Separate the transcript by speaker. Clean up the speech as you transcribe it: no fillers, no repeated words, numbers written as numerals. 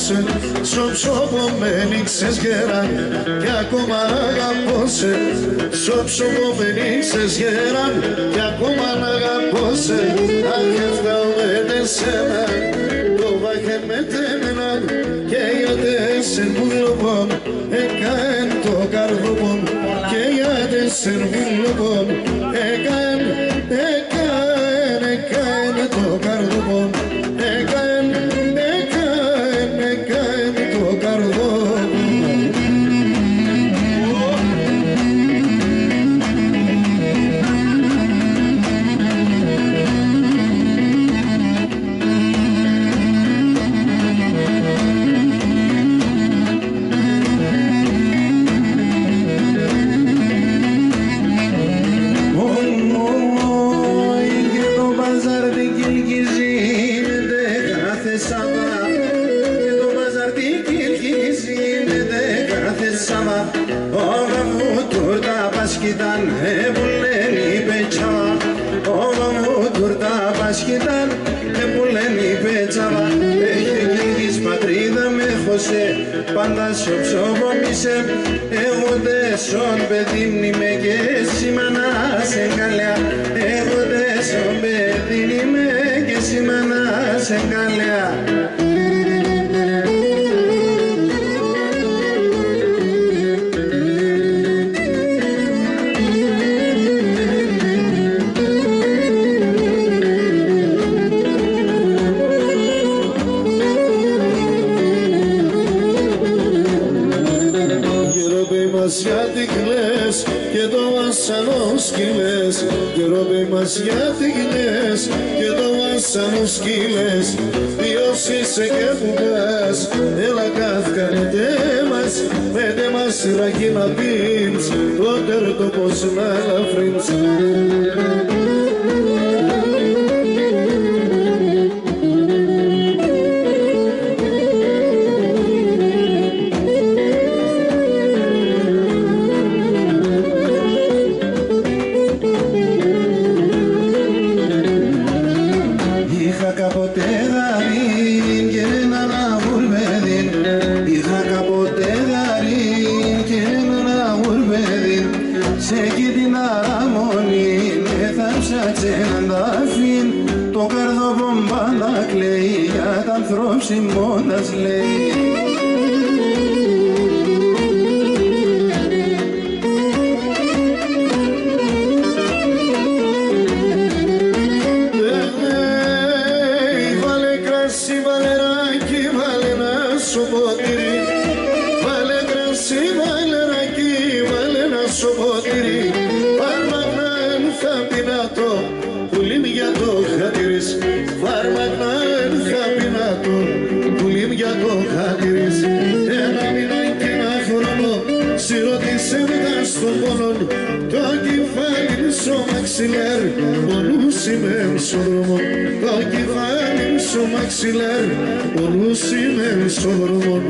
Speaker 1: σε, στο ψώπο με νίξες γέρα κι ακόμα αγαπώ σε, στο ψώπο με νίξες γέρα κι ακόμα αγαπώ σε. Αχ, ευχαριστώ σένα, το βάχε με τέμενα και γιατί σε βουλοπών έκαεν το καρδοπών και γιατί σε βουλοπών έκαεν το καρδοπών έκαεν το καρδοπών. Πασκιταν επουλένει πετσάβα, όγα μου τουρτά πασκιταν επουλένει πετσάβα. Έχει γλυκής πατρίδα με χωσέ, πάντα σο ψώπο μισέ. Εγώ τέσσον παιδί μνήμε και σήμανα σε καλιά. Εγώ τέσσον παιδί μνήμε και σήμανα σε καλιά. Γιατί κλαις και το βασανό σκύλες, γερόπαι μας γιατί κλαις και το βασανό σκύλες. Ποιος είσαι και που πας, έλα καύκανετε μας, πέντε μας ρακί να πίνεις, το τέρτο πως να ελαφρύνεις. Το καρδοβόν πάντα κλαίει για τα ανθρώπινας λέει. Βάλε κρασί, βάλε ράκι, βάλε ένα σου ποτήρι. Βάλε κρασί, βάλε ράκι, βάλε ένα σου ποτήρι. Φάρμακνα θα πεινάτω, πουλήν για το χατήρις. Φάρμακνα θα πεινάτω, πουλήν για το χατήρις. Ένα μήνα και ένα χρόνο, σιρωτήσε μετά στον πόνο. Το κεφάλι στο μαξιλέρ, πονούσε με στον δρόμο. Το κεφάλι στο μαξιλέρ, πονούσε με στον δρόμο.